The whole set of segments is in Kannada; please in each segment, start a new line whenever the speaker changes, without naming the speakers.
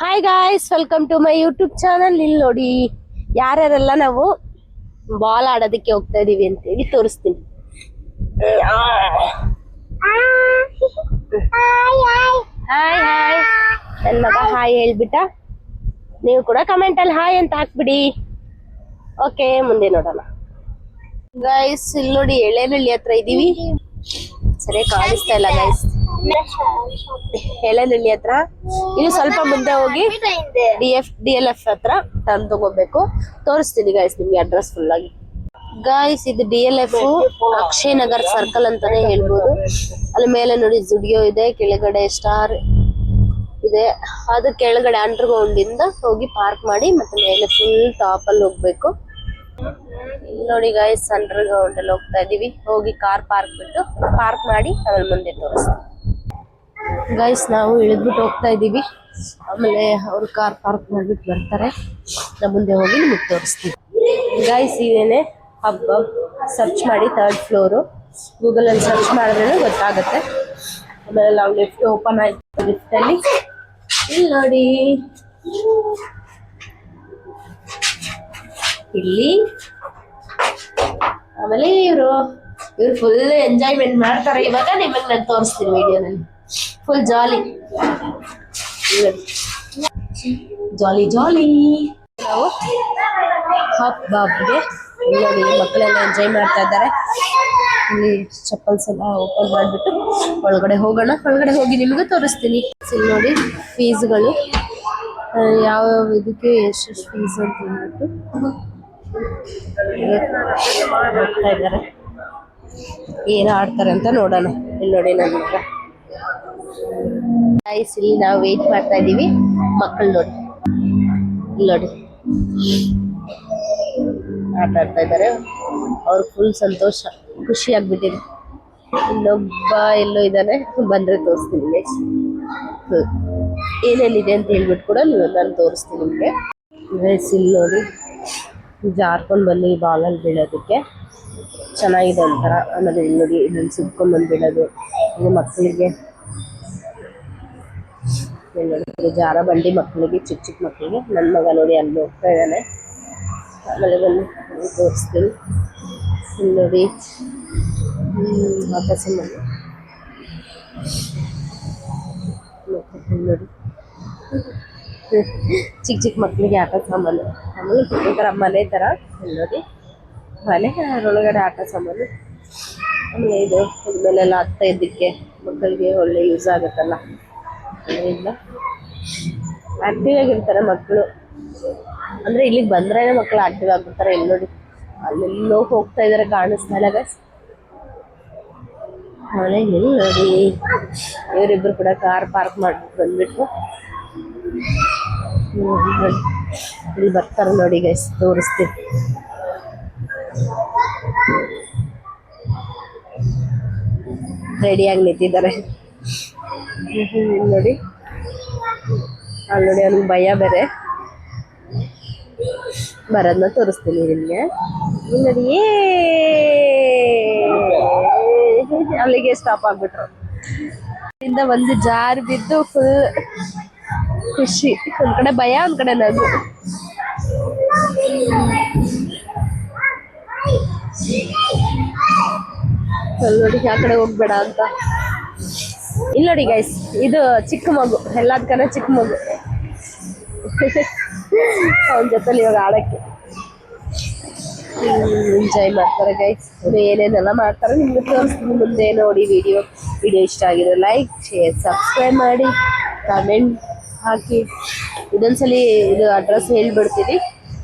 Hi guys, welcome to my YouTube channel. ಇಲ್ಲಿ ನೋಡಿ ಯಾರ್ಯಾರೆಲ್ಲ ನಾವು ಬಾಲ್ ಆಡೋದಕ್ಕೆ ಹೋಗ್ತಾ ಇದೀವಿ ಅಂತೇಳಿ ತೋರಿಸ್ತೀನಿ. ಹಾಯ್ ಹಾಯ್, ನನ್ನ ಮಗ ಹಾಯ್ ಹೇಳ್ಬಿಟ್ಟ. ನೀವು ಕೂಡ ಕಮೆಂಟ್ ಅಲ್ಲಿ ಹಾಯ್ ಅಂತ ಹಾಕ್ಬಿಡಿ. ಓಕೆ, ಮುಂದೆ ನೋಡೋಣ. ಗೈಸ್ ಇಲ್ಲಿ ನೋಡಿ ಎಳೆನಳ್ಳಿ ಹತ್ರ ಇದೀವಿ. ಸರಿ ಕಾಣಿಸ್ತಾ ಇಲ್ಲ ಗೈಸ್. ಎಳೆನಳ್ಳಿ ಹತ್ರ ಇನ್ನು ಸ್ವಲ್ಪ ಮುಂದೆ ಹೋಗಿ DLF ಹತ್ರ ಟರ್ನ್ ತಗೋಬೇಕು. ತೋರಿಸ್ತೀನಿ ಗೈಸ್ ನಿಮ್ಗೆ ಅಡ್ರೆಸ್ ಫುಲ್ ಆಗಿ. ಗೈಸ್ ಇದು DLF ಅಕ್ಷಯ್ ನಗರ್ ಸರ್ಕಲ್ ಅಂತಾನೆ ಹೇಳ್ಬೋದು. ಅಲ್ಲಿ ಮೇಲೆ ನೋಡಿ ಜುಡಿಯೋ ಇದೆ, ಕೆಳಗಡೆ ಸ್ಟಾರ್ ಇದೆ. ಅದ್ರ ಕೆಳಗಡೆ ಅಂಡರ್ ಗ್ರೌಂಡ್ ಇಂದ ಹೋಗಿ ಪಾರ್ಕ್ ಮಾಡಿ ಮತ್ತೆ ಮೇಲೆ ಫುಲ್ ಟಾಪ್ ಅಲ್ಲಿ ಹೋಗ್ಬೇಕು. ನೋಡಿ ಗೈಸ್ ಅಂಡರ್ ಗ್ರೌಂಡ್ ಅಲ್ಲಿ ಹೋಗ್ತಾ ಇದೀವಿ. ಹೋಗಿ ಕಾರ್ ಪಾರ್ಕ್ ಮಾಡಿ ಆಮೇಲೆ ಮುಂದೆ ತೋರಿಸ್ತೀವಿ. ಗೈಸ್ ನಾವು ಇಳಿದ್ಬಿಟ್ಟು ಹೋಗ್ತಾ ಇದೀವಿ. ಆಮೇಲೆ ಅವ್ರು ಕಾರ್ ಪಾರ್ಕ್ ಮಾಡ್ಬಿಟ್ಟು ಬರ್ತಾರೆ. ನಾವು ಮುಂದೆ ಹೋಗಿ ನಿಮಗೆ ತೋರಿಸ್ತೀವಿ. ಗೈಸ್ ಇದೇನೆ ಹಬ್ ಸರ್ಚ್ ಮಾಡಿ 3rd ಫ್ಲೋರು. ಗೂಗಲ್ ಅಲ್ಲಿ ಸರ್ಚ್ ಮಾಡಿದ್ರೆ ಗೊತ್ತಾಗುತ್ತೆ. ಆಮೇಲೆ ನಾವು ಲಿಫ್ಟ್ ಓಪನ್ ಆಯ್ತು. ಲಿಫ್ಟ್ ಅಲ್ಲಿ ಇಲ್ಲಿ ನೋಡಿ, ಇಲ್ಲಿ ಆಮೇಲೆ ಇವ್ರು ಫುಲ್ ಎಂಜಾಯ್ಮೆಂಟ್ ಮಾಡ್ತಾರೆ. ಇವಾಗ ನಿಮಗೆ ನಾನು ತೋರಿಸ್ತೀನಿ ವಿಡಿಯೋನಲ್ಲಿ. ಫುಲ್ ಜಾಲಿ ಜಾಲಿ. ನಾವು ಹಬ್ಗೆ ನೋಡಿ ಮಕ್ಕಳೆಲ್ಲ ಎಂಜಾಯ್ ಮಾಡ್ತಾ ಇದ್ದಾರೆ. ಇಲ್ಲಿ ಚಪ್ಪಲ್ಸ್ ಎಲ್ಲ ಓಪನ್ ಮಾಡಿಬಿಟ್ಟು ಒಳಗಡೆ ಹೋಗೋಣ. ಒಳಗಡೆ ಹೋಗಿ ನಿಮಗೆ ತೋರಿಸ್ತೀನಿ. ಇಲ್ಲಿ ನೋಡಿ ಫೀಸ್ಗಳು ಯಾವ ಇದಕ್ಕೆ ಎಷ್ಟು ಫೀಸ್ ಅಂತ ಹೇಳ್ಬಿಟ್ಟು ಹೋಗ್ತಾ ಇದ್ದಾರೆ. ಏನು ಆಡ್ತಾರೆ ಅಂತ ನೋಡೋಣ. ಇಲ್ಲಿ ನೋಡಿ ನನ್ನ ಮಗ ಗೈಸ್, ಇಲ್ಲಿ ನಾವು ವೇಟ್ ಮಾಡ್ತಾ ಇದ್ದೀವಿ. ಮಕ್ಕಳು ನೋಡಿ ಇಲ್ಲಿ ನೋಡಿ ಆಟ ಆಡ್ತಾ ಇದ್ದಾರೆ. ಅವ್ರು ಫುಲ್ ಸಂತೋಷ, ಖುಷಿ ಆಗ್ಬಿಟ್ಟಿದೆ. ಇನ್ನೊಬ್ಬ ಎಲ್ಲೋ ಇದ್ದಾನೆ, ಬಂದ್ರೆ ತೋರಿಸ್ತೀನಿ ಗೈಸ್. ಏನೇನಿದೆ ಅಂತ ಹೇಳ್ಬಿಟ್ಟು ಕೂಡ ನಾನು ತೋರಿಸ್ತೀನಿ ನಿಮಗೆ. ಗೈಸ್ ಇಲ್ಲಿ ನೋಡಿ ಜಾರ್ಕೊಂಡು ಬಂದು ಈ ಬಾಲಲ್ಲಿ ಬೀಳೋದಕ್ಕೆ ಚೆನ್ನಾಗಿದೆ ಒಂಥರ. ಆಮೇಲೆ ಇಲ್ಲಿ ನೋಡಿ ಇದನ್ನು ಸುತ್ಕೊಂಡು ಬಂದು ಬೀಳೋದು. ಇದು ಮಕ್ಕಳಿಗೆ ಜಾರ ಬಂಡಿ, ಮಕ್ಕಳಿಗೆ ಚಿಕ್ಕ ಮಕ್ಕಳಿಗೆ. ನನ್ನ ಮಗ ನೋಡಿ ಅಲ್ಲಿ ಹೋಗ್ತಾ ಇದ್ದಾನೆ. ಆಮೇಲೆ ಬಂದು ತೋರಿಸ್ತೀನಿ. ಇಲ್ಲಿ ನೋಡಿ ಆಕಾಶ ಮನೆ ನೋಡಿ ಚಿಕ್ಕ ಮಕ್ಕಳಿಗೆ ಆಟ ಸಾಮಾನು. ಆಮೇಲೆ ಒಂಥರ ಮನೆ ಥರ ನೋಡಿ ಮನೆ, ಅದರೊಳಗಡೆ ಆಟ ಸಾಮಾನು. ಆಮೇಲೆ ಇದು ಮೇಲೆಲ್ಲ ಹತ್ತ ಇದ್ದಕ್ಕೆ ಮಕ್ಕಳಿಗೆ ಒಳ್ಳೆ ಯೂಸ್ ಆಗುತ್ತಲ್ಲ. ಅದರಿಂದ ಆಕ್ಟಿವ್ ಆಗಿರ್ತಾರೆ ಮಕ್ಕಳು. ಅಂದರೆ ಇಲ್ಲಿಗೆ ಬಂದ್ರೆ ಮಕ್ಕಳು ಆಕ್ಟಿವ್ ಆಗಿರ್ತಾರೆ. ಇಲ್ಲಿ ನೋಡಿ ಅಲ್ಲೆಲ್ಲೋ ಹೋಗ್ತಾ ಇದ್ದಾರೆ, ಕಾಣಿಸ್ತಾ ಇಲ್ಲ ಗೈಸ್. ಆಮೇಲೆ ಇಲ್ಲಿ ನೋಡಿ ಇವರಿಬ್ಬರು ಕೂಡ ಕಾರ್ ಪಾರ್ಕ್ ಮಾಡ್ಬಿಟ್ಟು ಬಂದ್ಬಿಟ್ಟು ಇಲ್ಲಿ ಬರ್ತಾರೆ ನೋಡಿ ಗೈಸ್, ತೋರಿಸ್ತೀನಿ. ರೆಡಿಯಾಗಿ ನಿಂತಿದ್ದಾರೆ ನೋಡಿ. ಅಲ್ಲಿ ನೋಡಿ ಅವ್ನಿಗೆ ಭಯ ಬೇರೆ. ಬರೋದನ್ನ ತೋರಿಸ್ತೀನಿ ನಿಮಗೆ. ಇಲ್ಲಿ ನೋಡಿ ಅಲ್ಲಿಗೆ ಸ್ಟಾಪ್ ಆಗ್ಬಿಟ್ರು. ಇಂದ ಒಂದು ಜಾರ್ ಬಿದ್ದು ಫುಲ್ ಖುಷಿ. ಒಂದ್ ಕಡೆ ಭಯ, ಒಂದ್ ಕಡೆ ನಗು. ನೋಡಿ ಆ ಕಡೆ ಹೋಗ್ಬೇಡ ಅಂತ. ಇಲ್ಲಿ ನೋಡಿ ಗೈಸ್, ಇದು ಚಿಕ್ಕ ಮಗು, ಎಲ್ಲದಕ್ಕನ ಚಿಕ್ಕ ಮಗು. ಅವನ ಜೊತೆಲಿ ಇವಾಗ ಆಡಕ್ಕೆ ಎಂಜಾಯ್ ಮಾಡ್ತಾರೆ ಗೈಸ್. ಏನೇನೆಲ್ಲ ಮಾಡ್ತಾರೆ ನಿಮ್ಗೆ ತೋರಿಸ್ತೀನಿ ಮುಂದೆ. ನೋಡಿ ವಿಡಿಯೋ ಇಷ್ಟ ಆಗಿರೋ ಲೈಕ್, ಶೇರ್, ಸಬ್ಸ್ಕ್ರೈಬ್ ಮಾಡಿ, ಕಮೆಂಟ್ ಹಾಕಿ. ಇದೊಂದ್ಸಲಿ ಇದು ಅಡ್ರೆಸ್ ಹೇಳ್ಬಿಡ್ತೀನಿ.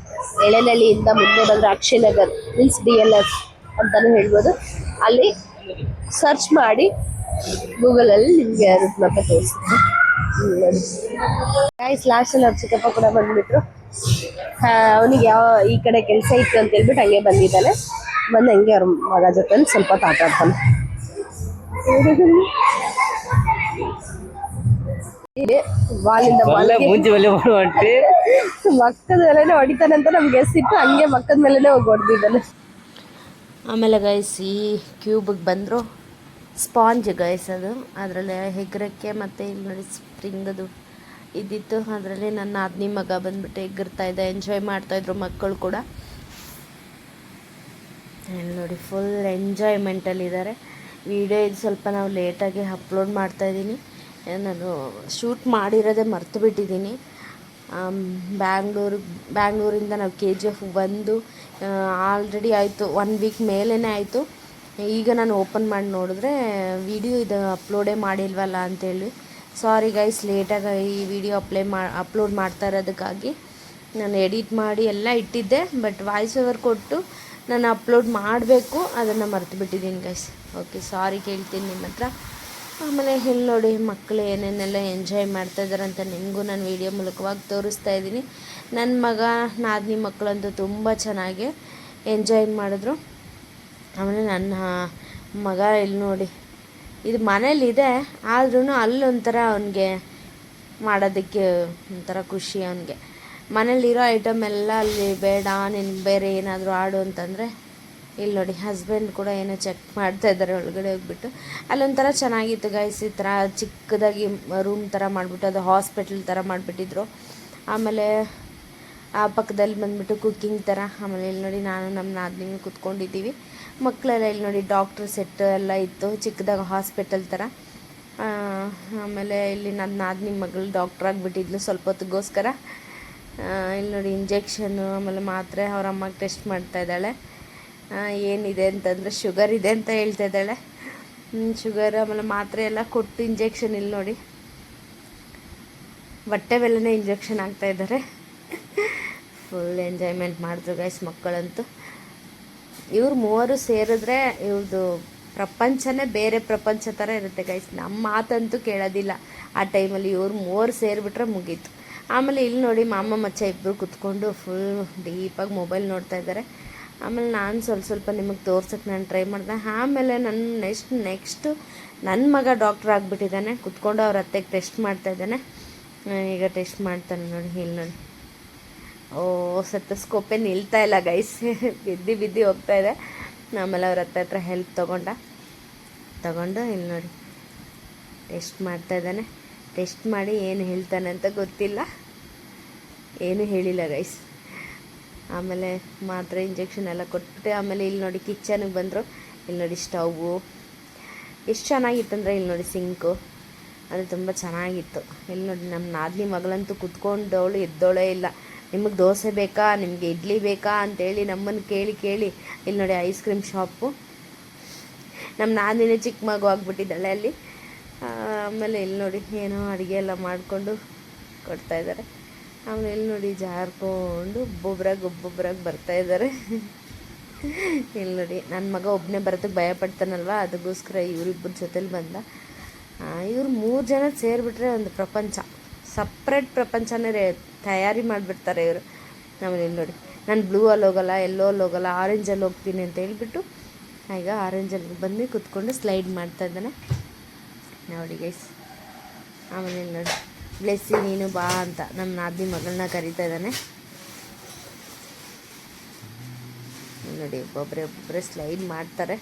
ಎಳೆನಳ್ಳಿಯಿಂದ ಮುಂದೆ ಬಂದರೆ ಅಕ್ಷಯ್ ನಗರ್ ಮೀನ್ಸ್ DLF ಅಂತಾನು ಹೇಳ್ಬೋದು. ಅಲ್ಲಿ ಸರ್ಚ್ ಮಾಡಿ ಗೂಗಲಲ್ಲಿ ನಿಮಗೆ ರೂಟ್ ಮ್ಯಾಪ್ ತೋರಿಸ್ತೀನಿ. ಗೈಸ್ ಲಾಸ್ಟಲ್ಲಿ ಅವ್ರ ಚಿಕ್ಕಪ್ಪ ಕೂಡ ಬಂದ್ಬಿಟ್ರು. ಅವನಿಗೆ ಈ ಕಡೆ ಕೆಲಸ ಇತ್ತು ಅಂತ ಹೇಳ್ಬಿಟ್ಟು ಹಂಗೆ ಬಂದಿದ್ದಾನೆ. ಬಂದು ಹಂಗೆ ಅವ್ರ ಮಗ ಜೊತೆ ಸ್ವಲ್ಪ ಆಟ ಆಡ್ತಾನೆ. ಬಾಲಿಂದ ಮಕ್ಕದ ಮೇಲೆನೆ ಹೊಡಿತಾನೆ ಅಂತ ನಮ್ಗೆ ಎಸ್ಸಿಟ್ಟು ಹಂಗೆ ಮಕ್ಕದ ಮೇಲೆನೆ ಹೋಗಿ ಹೊಡೆದಿದ್ದಾನೆ. ಆಮೇಲೆ ಗೈಸ್ ಈ ಕ್ಯೂಬಿಗೆ ಬಂದರು ಸ್ಪಾಂಜ್ ಗೈಸ್. ಅದು ಅದರಲ್ಲಿ ಹೆಗ್ರಕ್ಕೆ ಮತ್ತು ಇಲ್ಲಿ ನೋಡಿ ಸ್ಪ್ರಿಂಗದು ಇದ್ದಿತ್ತು. ಅದರಲ್ಲಿ ನನ್ನ ನಾದಿನಿ ಮಗ ಬಂದ್ಬಿಟ್ಟು ಎಗ್ಗಿರ್ತಾಯಿದ್ದ, ಎಂಜಾಯ್ ಮಾಡ್ತಾಯಿದ್ರು ಮಕ್ಕಳು ಕೂಡ. ಇಲ್ಲಿ ನೋಡಿ ಫುಲ್ ಎಂಜಾಯ್ಮೆಂಟಲ್ಲಿದ್ದಾರೆ. ವಿಡಿಯೋ ಇದು ಸ್ವಲ್ಪ ನಾವು ಲೇಟಾಗಿ ಅಪ್ಲೋಡ್ ಮಾಡ್ತಾಯಿದ್ದೀನಿ. ನಾನು ಶೂಟ್ ಮಾಡಿರೋದೇ ಮರ್ತು ಬಿಟ್ಟಿದ್ದೀನಿ. ಬ್ಯಾಂಗ್ಳೂರಿಂದ ನಾವು KGF ಬಂದು ಆಲ್ರೆಡಿ ಆಯಿತು, 1 ವೀಕ್ ಮೇಲೇ ಆಯಿತು. ಈಗ ನಾನು ಓಪನ್ ಮಾಡಿ ನೋಡಿದ್ರೆ ವಿಡಿಯೋ ಇದು ಅಪ್ಲೋಡೇ ಮಾಡಿಲ್ವಲ್ಲ ಅಂತೇಳಿ. ಸಾರಿ ಗೈಸ್, ಲೇಟಾಗಿ ಈ ವಿಡಿಯೋ ಅಪ್ಲೋಡ್ ಮಾಡ್ತಾ ಇರೋದಕ್ಕಾಗಿ. ನಾನು ಎಡಿಟ್ ಮಾಡಿ ಎಲ್ಲ ಇಟ್ಟಿದ್ದೆ, ಬಟ್ ವಾಯ್ಸ್ ಓವರ್ ಕೊಟ್ಟು ನಾನು ಅಪ್ಲೋಡ್ ಮಾಡಬೇಕು, ಅದನ್ನು ಮರ್ತು ಬಿಟ್ಟಿದ್ದೀನಿ ಗೈಸ್. ಓಕೆ, ಸಾರಿ ಕೇಳ್ತೀನಿ ನಿಮ್ಮ ಹತ್ರ. ಆಮೇಲೆ ಇಲ್ಲಿ ನೋಡಿ ಮಕ್ಕಳು ಏನೇನೆಲ್ಲ ಎಂಜಾಯ್ ಮಾಡ್ತಾಯಿದ್ದಾರೆ ಅಂತ ನಿಮಗೂ ನಾನು ವಿಡಿಯೋ ಮೂಲಕವಾಗಿ ತೋರಿಸ್ತಾ ಇದ್ದೀನಿ. ನನ್ನ ಮಗ ನಾದಿನಿ ಮಕ್ಕಳಂತೂ ತುಂಬ ಚೆನ್ನಾಗಿ ಎಂಜಾಯ್ ಮಾಡಿದ್ರು. ಆಮೇಲೆ ನನ್ನ ಮಗ ಇಲ್ಲಿ ನೋಡಿ, ಇದು ಮನೇಲಿದೆ ಆದ್ರೂ ಅಲ್ಲೊಂಥರ ಅವನಿಗೆ ಮಾಡೋದಕ್ಕೆ ಒಂಥರ ಖುಷಿ. ಅವನಿಗೆ ಮನೇಲಿರೋ ಐಟಮ್ ಎಲ್ಲ ಅಲ್ಲಿ ಬೇಡ, ನೀನು ಬೇರೆ ಏನಾದರೂ ಆಡು ಅಂತಂದರೆ, ಇಲ್ಲಿ ನೋಡಿ ಹಸ್ಬೆಂಡ್ ಕೂಡ ಏನೋ ಚೆಕ್ ಮಾಡ್ತಾಯಿದ್ದಾರೆ ಒಳಗಡೆ ಹೋಗ್ಬಿಟ್ಟು. ಅಲ್ಲೊಂಥರ ಚೆನ್ನಾಗಿತ್ತು ಗೈಸ್, ಈ ಥರ ಚಿಕ್ಕದಾಗಿ ರೂಮ್ ಥರ ಮಾಡಿಬಿಟ್ಟು ಅದು ಹಾಸ್ಪಿಟಲ್ ಥರ ಮಾಡಿಬಿಟ್ಟಿದ್ರು. ಆಮೇಲೆ ಆ ಪಕ್ಕದಲ್ಲಿ ಬಂದುಬಿಟ್ಟು ಕುಕ್ಕಿಂಗ್ ಥರ. ಆಮೇಲೆ ಇಲ್ಲಿ ನೋಡಿ ನಾನು ನಮ್ಮ ನಾದಿನಿ ಕೂತ್ಕೊಂಡಿದ್ದೀವಿ. ಮಕ್ಕಳೆಲ್ಲ ಇಲ್ಲಿ ನೋಡಿ ಡಾಕ್ಟ್ರ್ ಸೆಟ್ ಎಲ್ಲ ಇತ್ತು, ಚಿಕ್ಕದಾಗ ಹಾಸ್ಪಿಟಲ್ ಥರ. ಆಮೇಲೆ ಇಲ್ಲಿ ನನ್ನ ನಾದಿನಿ ಮಗಳು ಡಾಕ್ಟ್ರ್ ಆಗಿಬಿಟ್ಟಿದ್ಲು ಸ್ವಲ್ಪ ಹೊತ್ತಿಗೋಸ್ಕರ. ಇಲ್ಲಿ ನೋಡಿ ಇಂಜೆಕ್ಷನ್ನು ಆಮೇಲೆ ಮಾತ್ರೆ ಅವ್ರ ಅಮ್ಮಗೆ ಟೆಸ್ಟ್ ಮಾಡ್ತಾಯಿದ್ದಾಳೆ. ಏನಿದೆ ಅಂತಂದರೆ ಶುಗರ್ ಇದೆ ಅಂತ ಹೇಳ್ತಾ ಇದ್ದಾಳೆ. ಶುಗರ್ ಆಮೇಲೆ ಮಾತ್ರೆ ಎಲ್ಲ ಕೊಟ್ಟು ಇಂಜೆಕ್ಷನ್ ಇಲ್ಲಿ ನೋಡಿ ಹೊಟ್ಟೆ ಬೆಲ್ಲನೇ ಇಂಜೆಕ್ಷನ್ ಆಗ್ತಾಯಿದ್ದಾರೆ. ಫುಲ್ ಎಂಜಾಯ್ಮೆಂಟ್ ಮಾಡಿದ್ರು ಗೈಸ್ ಮಕ್ಕಳಂತೂ. ಇವ್ರು ಮೂವರು ಸೇರಿದ್ರೆ ಇವ್ರದ್ದು ಪ್ರಪಂಚನೇ ಬೇರೆ ಪ್ರಪಂಚ ಥರ ಇರುತ್ತೆ ಗೈಸ್. ನಮ್ಮ ಮಾತಂತೂ ಕೇಳೋದಿಲ್ಲ ಆ ಟೈಮಲ್ಲಿ. ಇವ್ರು ಮೂವರು ಸೇರಿಬಿಟ್ರೆ ಮುಗೀತು. ಆಮೇಲೆ ಇಲ್ಲಿ ನೋಡಿ ಮಾಮ ಮಚ್ಚ ಇಬ್ಬರು ಕುತ್ಕೊಂಡು ಫುಲ್ ಡೀಪಾಗಿ ಮೊಬೈಲ್ ನೋಡ್ತಾ ಇದ್ದಾರೆ. ಆಮೇಲೆ ನಾನು ಸ್ವಲ್ಪ ನಿಮಗೆ ತೋರ್ಸೋಕ್ಕೆ ನಾನು ಟ್ರೈ ಮಾಡಿದೆ. ಆಮೇಲೆ ನನ್ನ ನೆಕ್ಸ್ಟು ನನ್ನ ಮಗ ಡಾಕ್ಟ್ರ್ ಆಗಿಬಿಟ್ಟಿದ್ದಾನೆ, ಕುತ್ಕೊಂಡು ಅವ್ರ ಅತ್ತೆಗೆ ಟೆಸ್ಟ್ ಮಾಡ್ತಾಯಿದ್ದಾನೆ. ಈಗ ಟೆಸ್ಟ್ ಮಾಡ್ತಾನೆ ನೋಡಿ. ಇಲ್ಲಿ ನೋಡಿ, ಸೆತಸ್ಕೋಪೇ ನಿಲ್ತಾ ಇಲ್ಲ ಗೈಸ್, ಬಿದ್ದು ಹೋಗ್ತಾ ಇದೆ. ಆಮೇಲೆ ಅವ್ರ ಹತ್ರ ಹೆಲ್ಪ್ ತಗೊಂಡು ಇಲ್ಲಿ ನೋಡಿ ಟೆಸ್ಟ್ ಮಾಡ್ತಾಯಿದ್ದಾನೆ. ಟೆಸ್ಟ್ ಮಾಡಿ ಏನು ಹೇಳ್ತಾನೆ ಅಂತ ಗೊತ್ತಿಲ್ಲ, ಏನೂ ಹೇಳಿಲ್ಲ ಗೈಸ್. ಆಮೇಲೆ ಮಾತ್ರೆ ಇಂಜೆಕ್ಷನ್ ಎಲ್ಲ ಕೊಟ್ಬಿಟ್ಟು ಆಮೇಲೆ ಇಲ್ಲಿ ನೋಡಿ ಕಿಚನ್ಗೆ ಬಂದರು. ಇಲ್ಲಿ ನೋಡಿ ಸ್ಟವ್ವು ಎಷ್ಟು ಚೆನ್ನಾಗಿತ್ತಂದರೆ, ಇಲ್ಲಿ ನೋಡಿ ಸಿಂಕು ಅದು ತುಂಬ ಚೆನ್ನಾಗಿತ್ತು. ಇಲ್ಲಿ ನೋಡಿ ನಮ್ಮ ನಾದಿನಿ ಮಗಳಂತೂ ಕುತ್ಕೊಂಡವಳು ಎದ್ದೋಳೇ ಇಲ್ಲ. ನಿಮಗೆ ದೋಸೆ ಬೇಕಾ, ನಿಮಗೆ ಇಡ್ಲಿ ಬೇಕಾ ಅಂತೇಳಿ ನಮ್ಮನ್ನು ಕೇಳಿ ಇಲ್ಲಿ ನೋಡಿ ಐಸ್ ಕ್ರೀಮ್ ಶಾಪು. ನಮ್ಮ ನಾದಿನೇ ಚಿಕ್ಕ ಮಗು ಆಗಿಬಿಟ್ಟಿದ್ದಾಳೆ ಅಲ್ಲಿ. ಆಮೇಲೆ ಇಲ್ಲಿ ನೋಡಿ ಏನೋ ಅಡುಗೆ ಎಲ್ಲ ಮಾಡಿಕೊಂಡು ಕೊಡ್ತಾಯಿದ್ದಾರೆ. ಆಮೇಲೆ ಇಲ್ಲಿ ನೋಡಿ ಜಾರ್ಕೊಂಡು ಒಬ್ಬೊಬ್ರಾಗಿ ಬರ್ತಾಯಿದ್ದಾರೆ. ಇಲ್ಲಿ ನೋಡಿ ನನ್ನ ಮಗ ಒಬ್ಬನೇ ಬರೋದಕ್ಕೆ ಭಯಪಡ್ತಾನಲ್ವ, ಅದಕ್ಕೋಸ್ಕರ ಇವರಿಬ್ಬರ ಜೊತೆಲಿ ಬಂದ. ಇವ್ರು 3 ಜನ ಸೇರಿಬಿಟ್ರೆ ಒಂದು ಪ್ರಪಂಚ, ಸಪ್ರೇಟ್ ಪ್ರಪಂಚನೇ ತಯಾರಿ ಮಾಡಿಬಿಡ್ತಾರೆ ಇವರು. ಆಮೇಲೆ ಇಲ್ಲಿ ನೋಡಿ ನಾನು ಬ್ಲೂ ಅಲ್ಲಿ ಹೋಗಲ್ಲ, ಎಲ್ಲೋ ಅಲ್ಲಿ ಹೋಗಲ್ಲ, ಆರೆಂಜಲ್ಲಿ ಹೋಗ್ತೀನಿ ಅಂತ ಹೇಳ್ಬಿಟ್ಟು ಈಗ ಆರೆಂಜಲ್ಲಿ ಬಂದು ಕುತ್ಕೊಂಡು ಸ್ಲೈಡ್ ಮಾಡ್ತಾ ಇದ್ದಾನೆ ನೋಡಿ ಗೈಸ್. ಆಮೇಲೆ ಇಲ್ಲಿ ನೋಡಿ ಬ್ಲೆಸ್ಸಿ ನೀನು ಬಾ ಅಂತ ನಮ್ಮ ನಾದಿನಿ ಮಗಳನ್ನ ಕರೀತಾ ಇದ್ದಾನೆ. ನೋಡಿ ಒಬ್ಬೊಬ್ಬರೇ ಸ್ಲೈಡ್ ಮಾಡ್ತಾರೆ.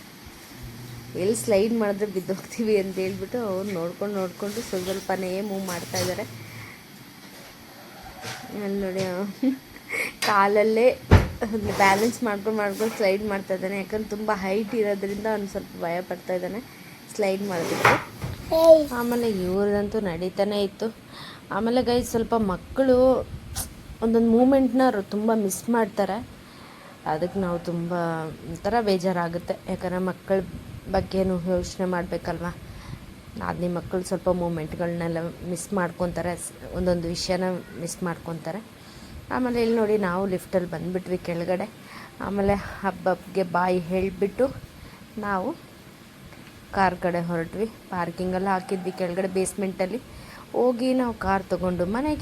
ಎಲ್ಲಿ ಸ್ಲೈಡ್ ಮಾಡಿದ್ರೆ ಬಿದ್ದೋಗ್ತೀವಿ ಅಂತ ಹೇಳ್ಬಿಟ್ಟು ಅವ್ರು ನೋಡ್ಕೊಂಡು ಸ್ವಲ್ಪನೇ ಮೂವ್ ಮಾಡ್ತಾ ಇದ್ದಾರೆ. ಅಲ್ಲಿ ನೋಡಿ ಕಾಲಲ್ಲೇ ಬ್ಯಾಲೆನ್ಸ್ ಮಾಡ್ಕೊಂಡು ಸ್ಲೈಡ್ ಮಾಡ್ತಾ ಇದ್ದಾನೆ. ಯಾಕಂದ್ರೆ ತುಂಬ ಹೈಟ್ ಇರೋದ್ರಿಂದ ಅವ್ನು ಸ್ವಲ್ಪ ಭಯ ಪಡ್ತಾ ಇದ್ದಾನೆ ಸ್ಲೈಡ್ ಮಾಡೋದಕ್ಕೆ. ಆಮೇಲೆ ಇವ್ರದಂತೂ ನಡೀತಾನೆ ಇತ್ತು. ಆಮೇಲೆ ಗೈಸ್ ಸ್ವಲ್ಪ ಮಕ್ಕಳು ಒಂದೊಂದು ಮೂಮೆಂಟ್ನ ತುಂಬ ಮಿಸ್ ಮಾಡ್ತಾರೆ. ಅದಕ್ಕೆ ನಾವು ತುಂಬ ಒಂಥರ ಬೇಜಾರಾಗುತ್ತೆ. ಯಾಕಂದರೆ ಮಕ್ಕಳ ಬಗ್ಗೆನೂ ಯೋಚನೆ ಮಾಡಬೇಕಲ್ವ. ನಾದಿನಿ ಮಕ್ಕಳು ಸ್ವಲ್ಪ ಮೂಮೆಂಟ್ಗಳನ್ನೆಲ್ಲ ಮಿಸ್ ಮಾಡ್ಕೊತಾರೆ, ಒಂದೊಂದು ವಿಷಯನ ಮಿಸ್ ಮಾಡ್ಕೊತಾರೆ. ಆಮೇಲೆ ಇಲ್ಲಿ ನೋಡಿ ನಾವು ಲಿಫ್ಟಲ್ಲಿ ಬಂದುಬಿಟ್ವಿ ಕೆಳಗಡೆ. ಆಮೇಲೆ ಹಬ್ಬಗೆ ಬಾಯಿ ಹೇಳಿಬಿಟ್ಟು ನಾವು ಕಾರ್ ಕಡೆ ಹೊರಟ್ವಿ. ಪಾರ್ಕಿಂಗೆಲ್ಲ ಹಾಕಿದ್ವಿ ಕೆಳಗಡೆ ಬೇಸ್ಮೆಂಟಲ್ಲಿ. ಹೋಗಿ ನಾವು ಕಾರ್ ತೊಗೊಂಡು ಮನೆಗೆ